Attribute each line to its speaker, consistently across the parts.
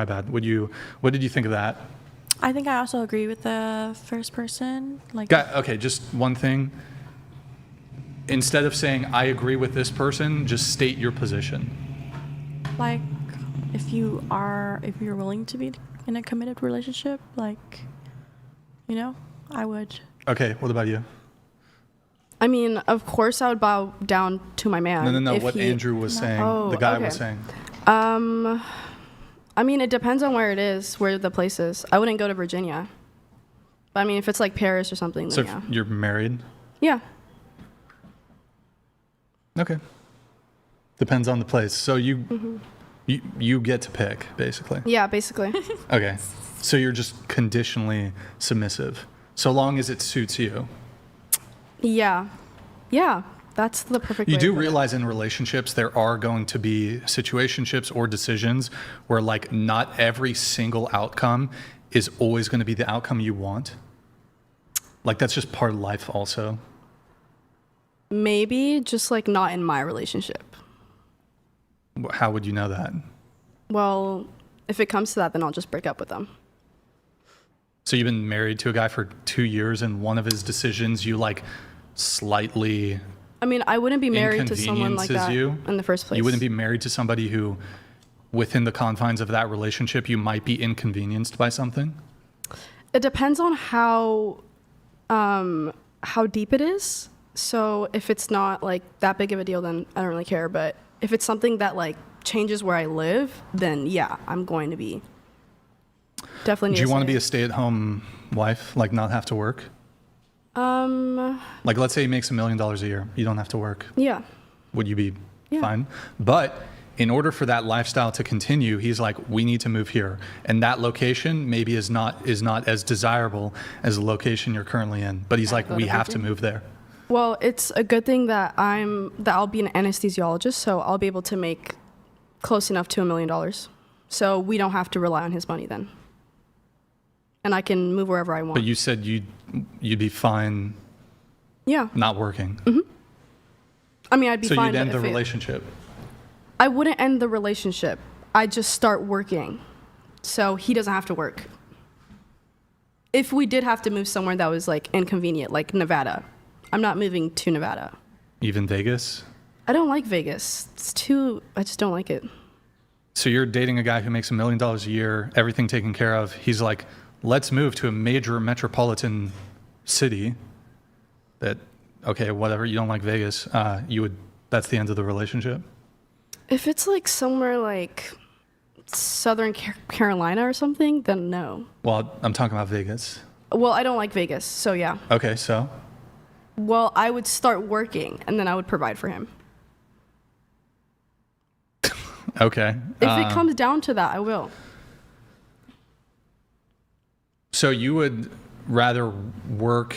Speaker 1: My bad. What did you think of that?
Speaker 2: I think I also agree with the first person.
Speaker 1: Okay, just one thing. Instead of saying I agree with this person, just state your position.
Speaker 2: Like, if you're willing to be in a committed relationship, like, I would.
Speaker 1: Okay, what about you?
Speaker 3: I mean, of course I would bow down to my man.
Speaker 1: No. What Andrew was saying, the guy was saying.
Speaker 3: I mean, it depends on where it is, where the place is. I wouldn't go to Virginia. But I mean, if it's like Paris or something, then
Speaker 1: so
Speaker 3: yeah.
Speaker 1: You're married?
Speaker 3: Yeah.
Speaker 1: Okay. Depends on the place. So you get to pick, basically.
Speaker 3: Yeah, basically.
Speaker 1: Okay. So you're just conditionally submissive, so long as it suits you.
Speaker 3: Yeah. Yeah. That's the perfect way
Speaker 1: You do
Speaker 3: to put
Speaker 1: realize in relationships there are going to be situationships or decisions where like not every single outcome is always going to be the outcome you want. Like that's just part of life also.
Speaker 3: Maybe just like not in my relationship.
Speaker 1: How would you know that?
Speaker 3: Well, if it comes to that, then I'll just break up with them.
Speaker 1: So you've been married to a guy for 2 years and one of his decisions you like slightly
Speaker 3: I mean, I wouldn't be married to someone like that in the first place.
Speaker 1: You wouldn't be married to somebody who, within the confines of that relationship, you might be inconvenienced by something?
Speaker 3: It depends on how deep it is. So if it's not like that big of a deal, then I don't really care. But if it's something that like changes where I live, then yeah, I'm going to be definitely.
Speaker 1: Do you want to be a stay-at-home wife, like not have to work? Like let's say he makes $1 million a year. You don't have to work.
Speaker 3: Yeah.
Speaker 1: Would you be fine? But in order for that lifestyle to continue, he's like, we need to move here. And that location maybe is not as desirable as the location you're currently in. But he's like, we have to move there.
Speaker 3: Well, it's a good thing that I'll be an anesthesiologist, so I'll be able to make close enough to $1 million. So we don't have to rely on his money then. And I can move wherever I want.
Speaker 1: But you said you'd be fine.
Speaker 3: Yeah.
Speaker 1: Not working.
Speaker 3: Mm-hmm. I mean, I'd be fine.
Speaker 1: So you'd end the relationship.
Speaker 3: I wouldn't end the relationship. I'd just start working, so he doesn't have to work. If we did have to move somewhere that was like inconvenient, like Nevada, I'm not moving to Nevada.
Speaker 1: Even Vegas?
Speaker 3: I don't like Vegas. I just don't like it.
Speaker 1: So you're dating a guy who makes $1 million a year, everything taken care of. He's like, let's move to a major metropolitan city that, okay, whatever, you don't like Vegas, that's the end of the relationship?
Speaker 3: If it's like somewhere like Southern Carolina or something, then no.
Speaker 1: Well, I'm talking about Vegas.
Speaker 3: Well, I don't like Vegas, so yeah.
Speaker 1: Okay, so?
Speaker 3: Well, I would start working, and then I would provide for him.
Speaker 1: Okay.
Speaker 3: If it comes down to that, I will.
Speaker 1: So you would rather work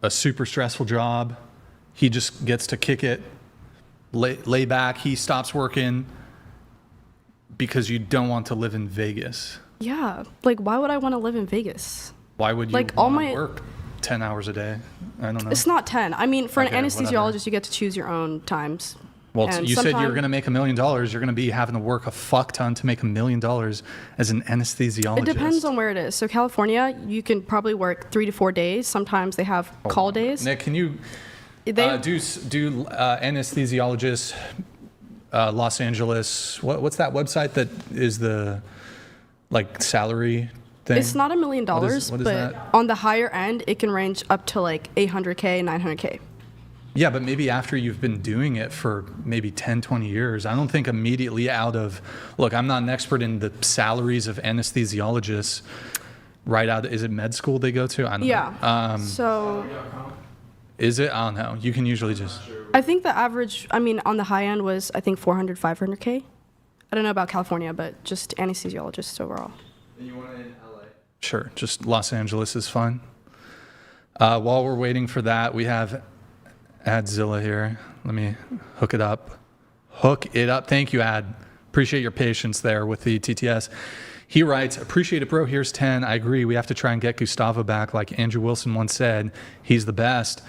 Speaker 1: a super stressful job, he just gets to kick it, lay back, he stops working because you don't want to live in Vegas?
Speaker 3: Yeah. Like, why would I want to live in Vegas?
Speaker 1: Why would you
Speaker 3: like,
Speaker 1: want to work 10 hours a day? I don't know.
Speaker 3: It's not 10. I mean, for an anesthesiologist,
Speaker 1: whatever.
Speaker 3: You get to choose your own times.
Speaker 1: Well, you said you're going to make $1 million. You're going to be having to work a fuck ton to make $1 million as an anesthesiologist.
Speaker 3: It depends on where it is. So California, you can probably work 3 to 4 days. Sometimes they have call days.
Speaker 1: Nick, can you do anesthesiologist Los Angeles? What's that website that is the like salary thing?
Speaker 3: It's not $1 million,
Speaker 1: what is
Speaker 3: but
Speaker 1: that?
Speaker 3: On the higher end, it can range up to like $800K, $900K.
Speaker 1: Yeah, but maybe after you've been doing it for maybe 10, 20 years, I don't think immediately look, I'm not an expert in the salaries of anesthesiologists right out. Is it med school they go to? I don't know.
Speaker 3: Yeah.
Speaker 1: Is it? I don't know. You can usually just.
Speaker 3: I think the average, on the high end was, I think 400, 500K. I don't know about California, but just anesthesiologists overall.
Speaker 4: And you want it in LA?
Speaker 1: Sure. Just Los Angeles is fine. While we're waiting for that, we have Adzilla here. Let me hook it up. Thank you, Ad. Appreciate your patience there with the TTS. He writes, appreciate it, bro. Here's 10. I agree. We have to try and get Gustavo back. Like Andrew Wilson once said, he's the best.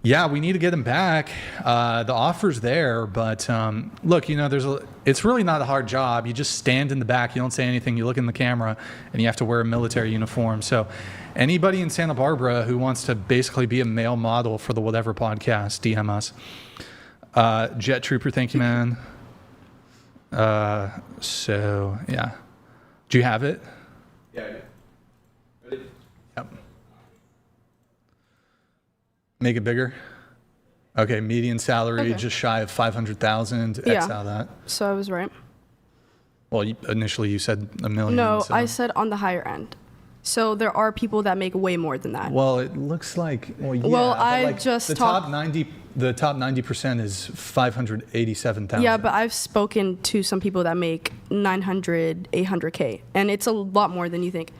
Speaker 1: Yeah, we need to get him back. The offer's there, but look, it's really not a hard job. You just stand in the back, you don't say anything, you look in the camera, and you have to wear a military uniform. So anybody in Santa Barbara who wants to basically be a male model for the Whatever podcast, DM us. Jet Trooper, thank you, man. So, yeah. Do you have it?
Speaker 4: Yeah, I do. Ready?
Speaker 1: Yep. Make it bigger. Okay, median salary
Speaker 3: Okay.
Speaker 1: just shy of 500,000. X
Speaker 3: Yeah.
Speaker 1: out of that.
Speaker 3: So I was right.
Speaker 1: Well, initially you said a million.
Speaker 3: No,
Speaker 1: so-
Speaker 3: I said on the higher end. So there are people that make way more than that.
Speaker 1: Well, it looks like. Well, yeah.
Speaker 3: Well,
Speaker 1: but
Speaker 3: I
Speaker 1: like
Speaker 3: just
Speaker 1: the
Speaker 3: talked-
Speaker 1: top 90. The top 90% is 587,000.
Speaker 3: Yeah, but I've spoken to some people that make 900, 800K, and it's a lot more than you think.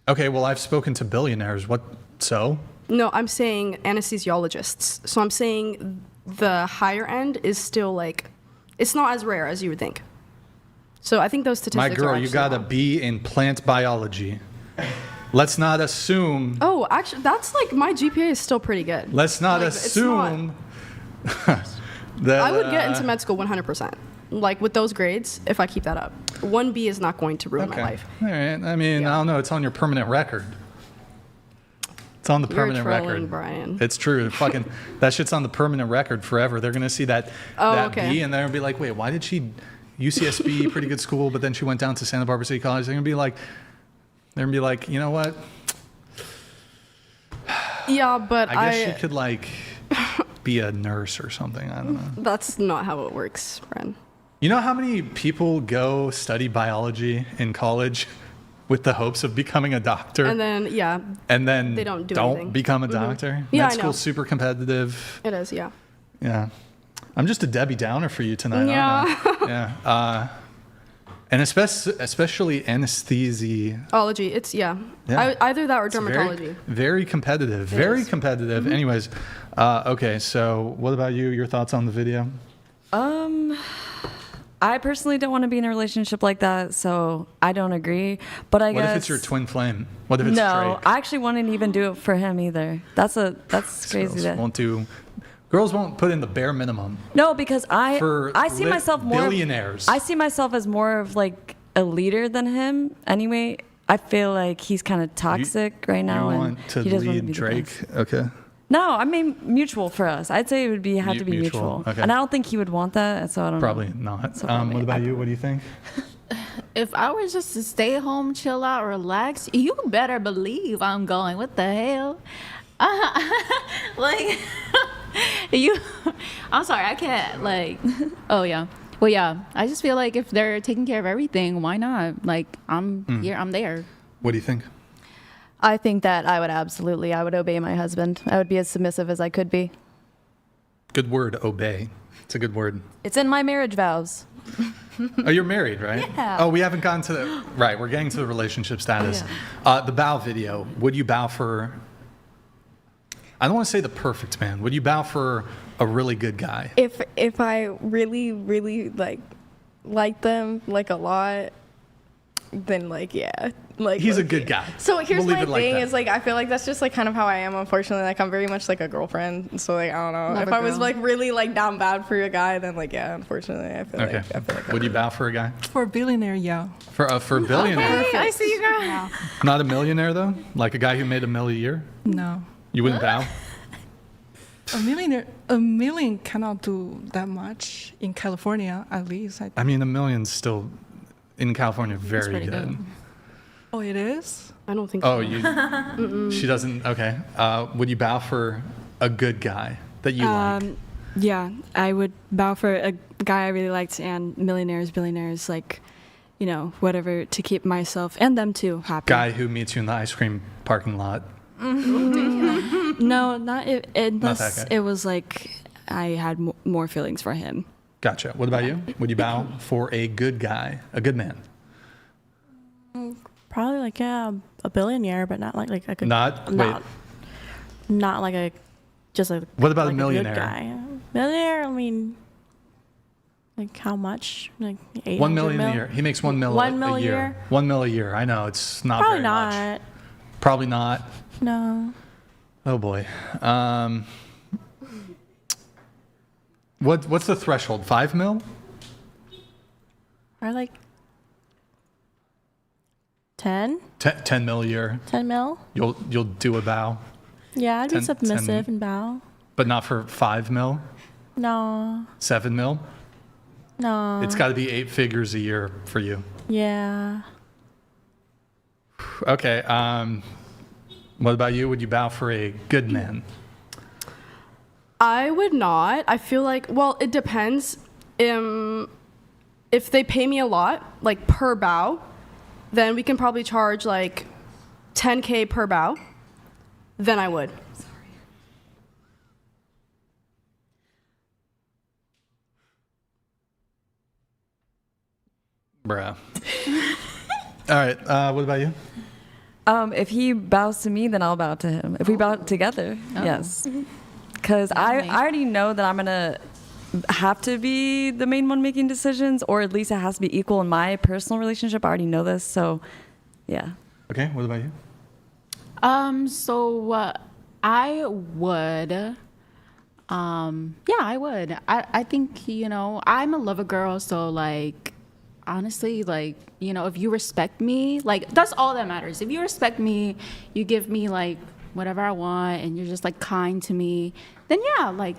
Speaker 1: Okay, well, I've spoken to billionaires. What? So?
Speaker 3: No, I'm saying anesthesiologists. So I'm saying the higher end is still like, it's not as rare as you would think. So I think those statistics
Speaker 1: My girl,
Speaker 3: are
Speaker 1: you
Speaker 3: actually
Speaker 1: got a
Speaker 3: wrong.
Speaker 1: B in plant biology. Let's not assume.
Speaker 3: Oh, actually, that's like, my GPA is still pretty good.
Speaker 1: Let's not
Speaker 3: Like, it's not-
Speaker 1: assume that
Speaker 3: I would get into med school 100%. Like with those grades, if I keep that up. 1B is not going to ruin my life.
Speaker 1: All right. I mean,
Speaker 3: Yeah.
Speaker 1: I don't know. It's on your permanent record. It's on the
Speaker 3: You're
Speaker 1: permanent
Speaker 3: trolling,
Speaker 1: record.
Speaker 3: Brian.
Speaker 1: It's true. Fucking that shit's on the permanent record forever. They're gonna see that
Speaker 3: Oh,
Speaker 1: that
Speaker 3: okay.
Speaker 1: B and they're gonna be like, wait, why did she UCSB, pretty good school, but then she went down to Santa Barbara City College? They're gonna be like, you know what?
Speaker 3: Yeah, but
Speaker 1: I guess she could like be a nurse or something. I don't know.
Speaker 3: That's not how it works, Brian.
Speaker 1: You know how many people go study biology in college with the hopes of becoming a doctor?
Speaker 3: And then, yeah,
Speaker 1: And then
Speaker 3: They don't do anything.
Speaker 1: become a doctor.
Speaker 3: Yeah,
Speaker 1: Med
Speaker 3: I know.
Speaker 1: school's super competitive.
Speaker 3: it is, yeah.
Speaker 1: Yeah. I'm just a Debbie Downer for you tonight.
Speaker 3: Yeah.
Speaker 1: Aren't I? Yeah. And especially anesthesia.
Speaker 3: Ology, it's, yeah.
Speaker 1: Yeah.
Speaker 3: Either that or
Speaker 1: It's
Speaker 3: dermatology.
Speaker 1: Very competitive.
Speaker 3: It
Speaker 1: Very
Speaker 3: is.
Speaker 1: competitive. Anyways, okay. So what about you? Your thoughts on the video?
Speaker 5: I personally don't want to be in a relationship like that, so I don't agree. But I
Speaker 1: What
Speaker 5: guess
Speaker 1: if it's your twin flame? What if it's
Speaker 5: no,
Speaker 1: Drake?
Speaker 5: I actually wouldn't even do it for him either. That's crazy.
Speaker 1: Girls won't put in the bare minimum.
Speaker 5: No, because
Speaker 1: For
Speaker 5: I see myself more
Speaker 1: billionaires.
Speaker 5: I see myself as more of like a leader than him. Anyway, I feel like he's kind of toxic right now,
Speaker 1: You
Speaker 5: and
Speaker 1: want to
Speaker 5: he doesn't want to
Speaker 1: lead
Speaker 5: be the
Speaker 1: Drake?
Speaker 5: best.
Speaker 1: Okay.
Speaker 5: No, I mean mutual for us. I'd say it would have to be
Speaker 1: Mutual,
Speaker 5: mutual,
Speaker 1: okay.
Speaker 5: and I don't think he would want that. So I don't
Speaker 1: Probably
Speaker 5: know.
Speaker 1: not.
Speaker 5: So probably
Speaker 1: What about
Speaker 5: I-
Speaker 1: you? What do you think?
Speaker 6: If I were just to stay home, chill out, relax, you better believe I'm going. What the hell? Like, I'm sorry, I can't, like, oh, yeah. Well, yeah, I just feel like if they're taking care of everything, why not? Like, I'm here, I'm there.
Speaker 1: What do you think?
Speaker 7: I think that I would obey my husband. I would be as submissive as I could be.
Speaker 1: Good word, obey. It's a good word.
Speaker 7: It's in my marriage vows.
Speaker 1: Oh, you're married, right?
Speaker 7: Yeah.
Speaker 1: Oh, we haven't gotten to the right. We're getting to the relationship status. The bow video. Would you bow for? I don't want to say the perfect man. Would you bow for a really good guy?
Speaker 8: If I really like them like a lot, then like yeah, like
Speaker 1: He's a
Speaker 8: low-key.
Speaker 1: good guy.
Speaker 8: So here's
Speaker 1: We'll leave
Speaker 8: my
Speaker 1: it like
Speaker 8: thing
Speaker 1: that.
Speaker 8: is like I feel like that's just like kind of how I am, unfortunately. Like I'm very much like a girlfriend, so like I don't know.
Speaker 3: Love
Speaker 8: If
Speaker 3: a
Speaker 8: I was
Speaker 3: girl.
Speaker 8: like really like down bad for a guy, then like yeah, unfortunately I feel
Speaker 1: Okay.
Speaker 8: like I feel like I
Speaker 1: Would you bow for a guy?
Speaker 9: For a billionaire, yeah.
Speaker 1: For a billionaire?
Speaker 6: Hey, I see you, girl.
Speaker 1: Not a millionaire though. Like a guy who made $1 million a year.
Speaker 9: No.
Speaker 1: You wouldn't bow?
Speaker 9: A million cannot do that much in California, at least.
Speaker 1: I mean, $1 million's still in California very
Speaker 6: pretty
Speaker 1: good.
Speaker 6: good.
Speaker 9: Oh, it is?
Speaker 3: I don't think
Speaker 1: Oh,
Speaker 3: so.
Speaker 1: you? She doesn't. Okay. Would you bow for a good guy that you like?
Speaker 10: Yeah, I would bow for a guy I really liked and millionaires, billionaires, like, you know, whatever to keep myself and them too happy.
Speaker 1: Guy who meets you in the ice cream parking lot.
Speaker 10: No, not it, unless
Speaker 1: guy.
Speaker 10: it was like I had more feelings for him.
Speaker 1: Gotcha. What about you? Would you bow for a good guy, a good man?
Speaker 2: Probably like yeah, a billionaire, but not like a good.
Speaker 1: Not.
Speaker 2: Not, not like a just like.
Speaker 1: What about a
Speaker 2: like
Speaker 1: millionaire?
Speaker 2: good guy. Millionaire. I mean, like how much? Like 800
Speaker 1: 1 million
Speaker 2: mil?
Speaker 1: a year. He makes 1 mil
Speaker 2: 1
Speaker 1: a
Speaker 2: mil a
Speaker 1: year.
Speaker 2: year?
Speaker 1: 1 mil a year. I know it's not
Speaker 2: Probably
Speaker 1: very
Speaker 2: not.
Speaker 1: much. Probably not.
Speaker 2: No.
Speaker 1: Oh boy. What's the threshold? 5 mil?
Speaker 2: Or like 10?
Speaker 1: 10 mil a year.
Speaker 2: 10 mil?
Speaker 1: You'll do a bow,
Speaker 2: Yeah, I'd be
Speaker 1: 10
Speaker 2: submissive and bow.
Speaker 1: but not for 5 mil.
Speaker 2: No.
Speaker 1: 7 mil.
Speaker 2: No.
Speaker 1: It's got to be 8 figures a year for you.
Speaker 2: Yeah.
Speaker 1: Okay. What about you? Would you bow for a good man?
Speaker 3: I would not. I feel like, well, it depends. If they pay me a lot, like per bow, then we can probably charge like 10K per bow. Then I would.
Speaker 1: Bruh. All right. What about you?
Speaker 5: If he bows to me, then I'll bow to him. If we bow together, yes. Because I already know that I'm going to have to be the main one making decisions, or at least it has to be equal in my personal relationship. I already know this, so yeah.
Speaker 1: Okay. What about you?
Speaker 6: So I would. Yeah, I would. I think, I'm a lover girl, so like, honestly, like, if you respect me, like, that's all that matters. If you respect me, you give me like whatever I want, and you're just like kind to me, then yeah, like,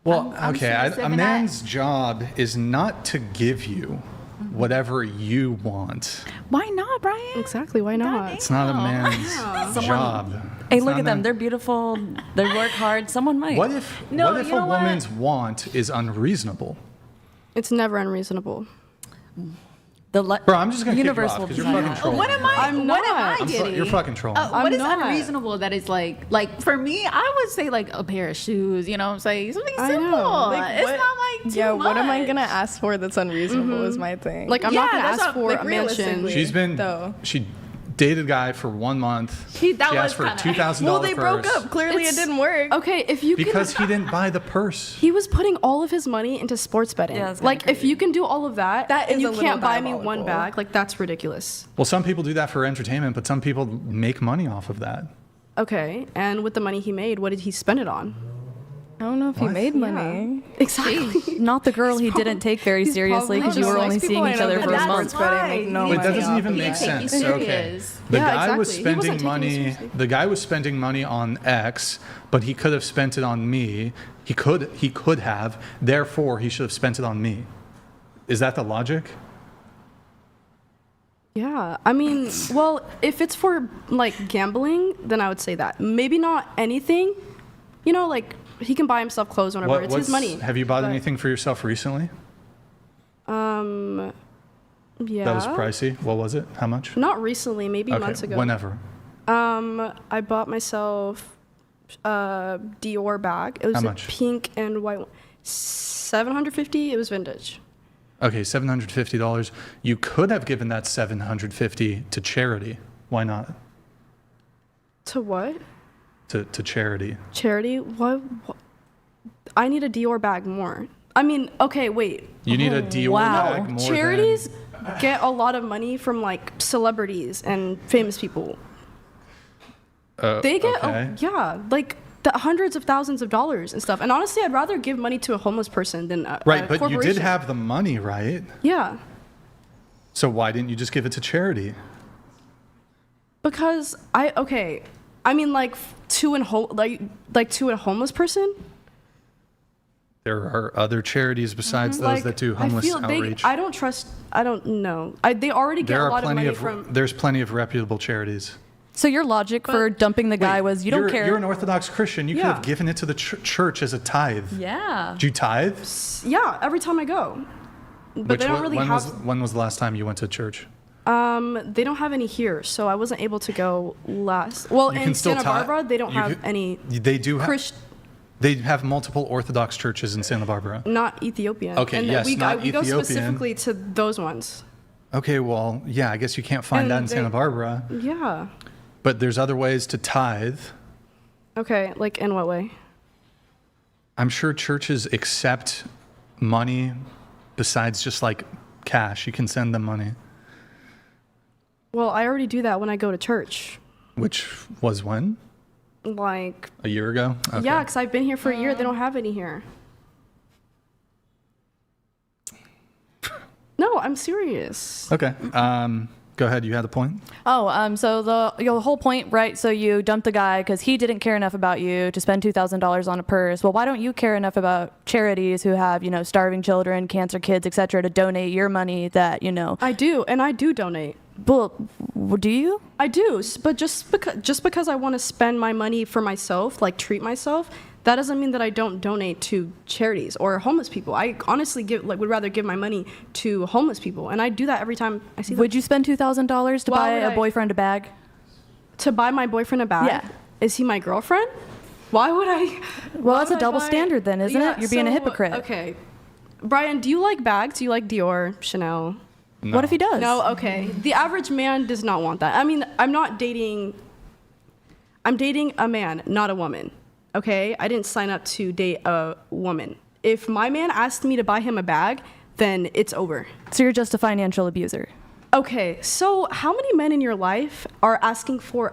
Speaker 1: Well,
Speaker 6: I'm
Speaker 1: okay.
Speaker 6: submissive
Speaker 1: A
Speaker 6: and
Speaker 1: man's job is not to give you whatever you want.
Speaker 6: Why not, Brian?
Speaker 3: Exactly. Why not?
Speaker 1: It's not a man's job.
Speaker 5: Hey,
Speaker 1: It's
Speaker 5: look
Speaker 1: not
Speaker 5: at them.
Speaker 1: a-
Speaker 5: They're beautiful. They work hard. Someone might.
Speaker 1: What if
Speaker 6: No,
Speaker 1: what if
Speaker 6: you know
Speaker 1: a
Speaker 6: what?
Speaker 1: woman's want is unreasonable?
Speaker 3: It's never unreasonable.
Speaker 1: Bro, I'm just gonna
Speaker 5: universal
Speaker 1: kick you off because you're
Speaker 5: design.
Speaker 1: fucking trolling.
Speaker 6: What am I?
Speaker 3: I'm
Speaker 6: What am I
Speaker 3: not.
Speaker 6: getting?
Speaker 1: You're fucking trolling.
Speaker 6: What
Speaker 3: I'm
Speaker 6: is
Speaker 3: not.
Speaker 6: unreasonable that is like for me? I would say like a pair of shoes. You know what I'm saying? Something
Speaker 3: I
Speaker 6: simple.
Speaker 3: know.
Speaker 8: Like,
Speaker 6: It's
Speaker 8: what-
Speaker 6: not like too
Speaker 8: Yeah,
Speaker 6: much.
Speaker 8: what am I gonna ask for that's unreasonable is my thing.
Speaker 3: Like, I'm not
Speaker 6: Yeah,
Speaker 3: going to
Speaker 6: that's
Speaker 3: ask
Speaker 6: not-
Speaker 3: for
Speaker 6: like,
Speaker 3: a mansion.
Speaker 8: realistically.
Speaker 1: She's been
Speaker 8: though.
Speaker 1: she dated a guy for 1 month.
Speaker 6: That
Speaker 1: she
Speaker 6: was
Speaker 1: asked for a
Speaker 6: kinda-
Speaker 1: $2,000
Speaker 8: Well, they broke
Speaker 1: purse
Speaker 8: up. Clearly,
Speaker 3: It's-
Speaker 8: it didn't work.
Speaker 3: Okay, if you
Speaker 1: because
Speaker 3: can.
Speaker 1: he didn't buy the purse.
Speaker 3: He was putting all of his money into sports betting.
Speaker 5: Yeah, it's kinda
Speaker 3: like, if you can do all of that,
Speaker 8: That
Speaker 3: and
Speaker 8: is
Speaker 3: you
Speaker 8: a little
Speaker 3: can't buy me one
Speaker 8: diabolical.
Speaker 3: bag, like, that's ridiculous.
Speaker 1: Well, some people do that for entertainment, but some people make money off of that.
Speaker 3: Okay, and with the money he made, what did he spend it on?
Speaker 8: I don't know if he
Speaker 1: What?
Speaker 8: made money.
Speaker 3: Exactly.
Speaker 7: Not the girl he didn't take very seriously because you were only seeing each other for a
Speaker 6: That's
Speaker 7: month.
Speaker 6: why.
Speaker 8: Make no
Speaker 1: Wait,
Speaker 8: money
Speaker 1: that doesn't
Speaker 8: off
Speaker 1: even
Speaker 8: of
Speaker 1: make
Speaker 8: that.
Speaker 6: Take you
Speaker 1: sense. Okay.
Speaker 6: serious.
Speaker 1: The
Speaker 3: Yeah,
Speaker 1: guy was
Speaker 3: exactly. He wasn't
Speaker 1: spending
Speaker 3: taking it
Speaker 1: money.
Speaker 3: seriously.
Speaker 1: The guy was spending money on X, but he could have spent it on me. He could have. Therefore, he should have spent it on me. Is that the logic?
Speaker 3: Yeah, I mean, well, if it's for, like, gambling, then I would say that. Maybe not anything. Like, he can buy himself clothes whenever. It's his money.
Speaker 1: Have you bought
Speaker 3: But,
Speaker 1: anything for yourself recently?
Speaker 3: Yeah.
Speaker 1: That was pricey. What was it? How much?
Speaker 3: Not recently, maybe months ago.
Speaker 1: Whenever.
Speaker 3: I bought myself a Dior bag. It was
Speaker 1: How
Speaker 3: a
Speaker 1: much?
Speaker 3: pink and white one. $750. It was vintage.
Speaker 1: Okay, $750. You could have given that $750 to charity. Why not?
Speaker 3: To what?
Speaker 1: To charity.
Speaker 3: Charity? What? I need a Dior bag more. I mean, okay, wait.
Speaker 1: You need a Dior
Speaker 7: wow.
Speaker 1: bag more
Speaker 3: Charities get a lot of money from, like, celebrities and famous people.
Speaker 1: than.
Speaker 3: They get,
Speaker 1: Okay.
Speaker 3: like, the hundreds of thousands of dollars and stuff. And honestly, I'd rather give money to a homeless person than a
Speaker 1: Right,
Speaker 3: a
Speaker 1: but you
Speaker 3: corporation.
Speaker 1: did have the money, right?
Speaker 3: Yeah,
Speaker 1: So why didn't you just give it to charity?
Speaker 3: because I mean, like, to a homeless person.
Speaker 1: There are other charities besides those
Speaker 3: Like,
Speaker 1: that do homeless
Speaker 3: I feel
Speaker 1: outreach.
Speaker 3: I don't know. They already get
Speaker 1: There
Speaker 3: a
Speaker 1: are
Speaker 3: lot of
Speaker 1: plenty
Speaker 3: money
Speaker 1: of
Speaker 3: from.
Speaker 1: there's plenty of reputable charities.
Speaker 7: So your logic for dumping the guy
Speaker 1: Wait,
Speaker 7: was you don't
Speaker 1: you're-
Speaker 7: care.
Speaker 1: You're an Orthodox Christian. You could
Speaker 3: Yeah.
Speaker 1: have given it to the church as a tithe.
Speaker 7: Yeah.
Speaker 1: Do you tithe?
Speaker 3: Yeah, every time I go. But they don't really have.
Speaker 1: when was the last time you went to church?
Speaker 3: They don't have any here, so I wasn't able to go last. Well,
Speaker 1: You
Speaker 3: in
Speaker 1: can still
Speaker 3: Santa
Speaker 1: tithe.
Speaker 3: Barbara, they don't
Speaker 1: You
Speaker 3: have
Speaker 1: could-
Speaker 3: any
Speaker 1: They do have.
Speaker 3: Christ,
Speaker 1: They have multiple Orthodox churches in Santa Barbara.
Speaker 3: not Ethiopian.
Speaker 1: Okay,
Speaker 3: and
Speaker 1: yes,
Speaker 3: we,
Speaker 1: not
Speaker 3: we go
Speaker 1: Ethiopian.
Speaker 3: specifically to those ones.
Speaker 1: Okay, well, yeah, I guess you can't find
Speaker 3: And
Speaker 1: that in
Speaker 3: they-
Speaker 1: Santa Barbara.
Speaker 3: Yeah.
Speaker 1: But there's other ways to tithe.
Speaker 3: Okay, like in what way?
Speaker 1: I'm sure churches accept money besides just like cash. You can send them money.
Speaker 3: Well, I already do that when I go to church.
Speaker 1: Which was when?
Speaker 3: Like,
Speaker 1: A year ago? Okay.
Speaker 3: yeah, because I've been here for a year. They don't have any here. No, I'm serious.
Speaker 1: Okay. Go ahead. You had a point?
Speaker 7: Oh, so the whole point, right? So you dumped the guy because he didn't care enough about you to spend $2,000 on a purse. Well, why don't you care enough about charities who have, starving children, cancer kids, etc., to donate your money that,
Speaker 3: I do, and I do donate.
Speaker 7: Well, do you?
Speaker 3: I do, but just because I want to spend my money for myself, like treat myself, that doesn't mean that I don't donate to charities or homeless people. I honestly would rather give my money to homeless people, and I do that every time I see them.
Speaker 7: Would you spend $2,000 to buy a boyfriend a bag?
Speaker 3: To buy my boyfriend a bag?
Speaker 7: Yeah.
Speaker 3: Is he my girlfriend? Why would I?
Speaker 7: Well, that's a double standard then, isn't it? You're being a hypocrite.
Speaker 3: Okay. Brian, do you like bags? Do you like Dior, Chanel?
Speaker 1: No.
Speaker 7: What if he does?
Speaker 3: No, okay. The average man does not want that. I mean, I'm dating a man, not a woman. Okay? I didn't sign up to date a woman. If my man asked me to buy him a bag, then it's over.
Speaker 7: So you're just a financial abuser.
Speaker 3: Okay, so how many men in your life are asking for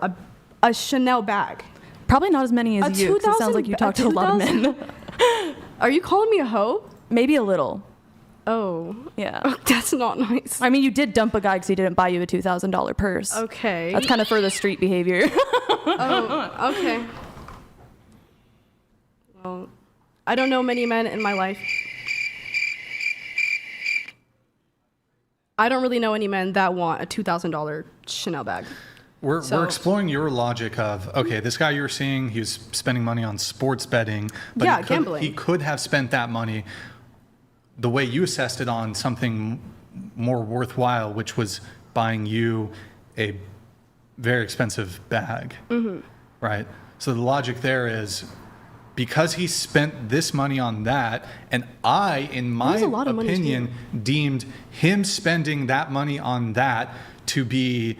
Speaker 3: a Chanel bag?
Speaker 7: Probably not as many as you, 'cause it sounds like you talk to a lot of men.
Speaker 3: Are you calling me a hoe?
Speaker 7: Maybe a little.
Speaker 3: Oh.
Speaker 7: Yeah.
Speaker 3: That's not nice.
Speaker 7: I mean, you did dump a guy because he didn't buy you a $2,000 purse.
Speaker 3: Okay.
Speaker 7: That's kind of further street behavior.
Speaker 3: Oh, okay. Well, I don't know many men in my life. I don't really know any men that want a $2,000 Chanel bag.
Speaker 1: We're exploring your logic of, okay, this guy you're seeing, he was spending money on sports betting, but
Speaker 3: Yeah, gambling.
Speaker 1: he could have spent that money the way you assessed it on something more worthwhile, which was buying you a very expensive bag, right? So the logic there is, because he spent this money on that, and I, in my
Speaker 3: was a lot of money,
Speaker 1: opinion, deemed him spending that money on that to be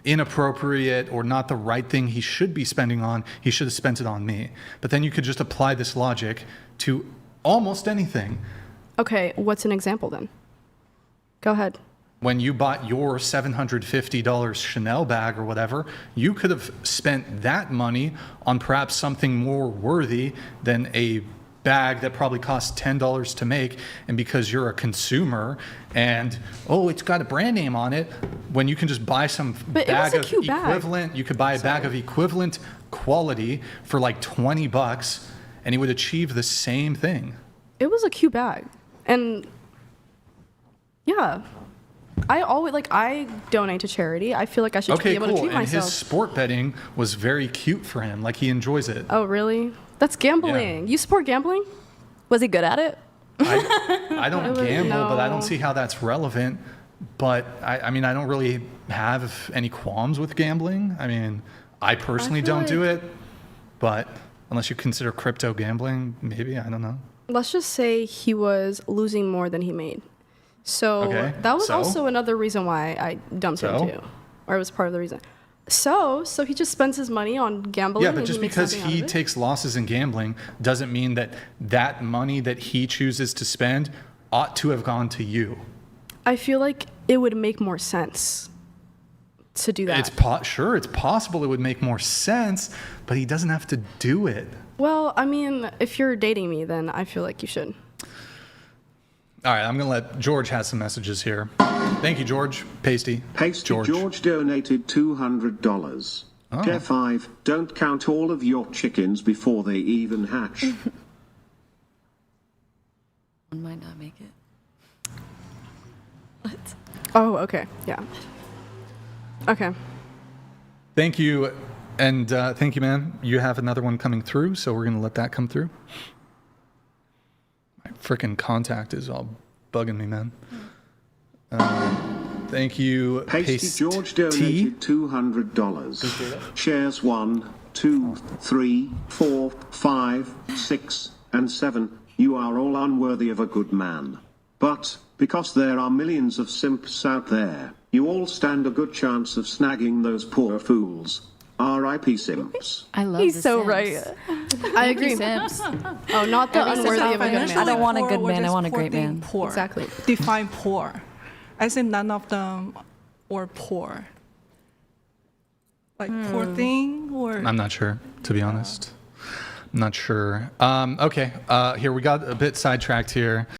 Speaker 1: inappropriate or not the right thing he should be spending on, he should have spent it on me. But then you could just apply this logic to almost anything.
Speaker 3: Okay, what's an example then? Go ahead.
Speaker 1: When you bought your $750 Chanel bag or whatever, you could have spent that money on perhaps something more worthy than a bag that probably costs $10 to make. And because you're a consumer and, oh, it's got a brand name on it, when you can just buy some
Speaker 3: But it was
Speaker 1: bag
Speaker 3: a
Speaker 1: of
Speaker 3: cute bag.
Speaker 1: equivalent, you could buy a bag of equivalent quality for like $20 and it would achieve the same thing.
Speaker 3: It was a cute bag. And yeah. I donate to charity. I feel like I should be
Speaker 1: Okay,
Speaker 3: able to
Speaker 1: cool.
Speaker 3: treat
Speaker 1: And
Speaker 3: myself.
Speaker 1: his sport betting was very cute for him. Like he enjoys it.
Speaker 3: Oh, really? That's gambling. You support gambling?
Speaker 7: Was he good at it?
Speaker 1: I don't gamble, but I don't
Speaker 3: no.
Speaker 1: see how that's relevant. But I mean, I don't really have any qualms with gambling. I mean, I personally
Speaker 3: feel
Speaker 1: don't do it, but unless you consider crypto gambling, maybe, I don't know.
Speaker 3: Let's just say he was losing more than he made. So
Speaker 1: Okay,
Speaker 3: that was
Speaker 1: so?
Speaker 3: also another reason why I dumped him
Speaker 1: So?
Speaker 3: too. Or it was part of the reason. So he just spends his money on gambling.
Speaker 1: Yeah, but
Speaker 3: and
Speaker 1: just
Speaker 3: makes
Speaker 1: because
Speaker 3: nothing out
Speaker 1: he
Speaker 3: of it?
Speaker 1: takes losses in gambling doesn't mean that that money that he chooses to spend ought to have gone to you.
Speaker 3: I feel like it would make more sense to do that.
Speaker 1: Sure, it's possible it would make more sense, but he doesn't have to do it.
Speaker 3: Well, I mean, if you're dating me, then I feel like you should.
Speaker 1: All right, I'm going to let George have some messages here. Thank you, George. Pasty.
Speaker 11: George donated $200.
Speaker 1: Oh.
Speaker 11: Tier 5, don't count all of your chickens before they even hatch.
Speaker 5: One might not make it. What?
Speaker 3: Oh, okay. Yeah. Okay.
Speaker 1: Thank you. And thank you, man. You have another one coming through, so we're going to let that come through. My freaking contact is all bugging me, man. Thank you,
Speaker 11: Pasty George donated $200. Shares 1, 2, 3, 4, 5, 6, and 7. You are all unworthy of a good man. But, because there are millions of simps out there, you all stand a good chance of snagging those poor fools. R.I.P. simps.
Speaker 6: I love
Speaker 7: He's
Speaker 6: the
Speaker 7: so
Speaker 6: Sims.
Speaker 7: right.
Speaker 3: I agree.
Speaker 6: Sims.
Speaker 3: Oh, not the
Speaker 6: Every
Speaker 3: unworthy of a good
Speaker 9: Financially
Speaker 3: man.
Speaker 5: I don't want a
Speaker 9: poor,
Speaker 5: good
Speaker 9: we're
Speaker 5: man, I
Speaker 9: just
Speaker 5: want a
Speaker 9: poor
Speaker 5: great
Speaker 9: being
Speaker 5: man.
Speaker 9: Poor.
Speaker 3: Exactly.
Speaker 9: Define poor. I think none of them were poor. Like poor thing or?
Speaker 1: I'm not sure, to be honest. I'm not sure. Okay, here we got a bit sidetracked here.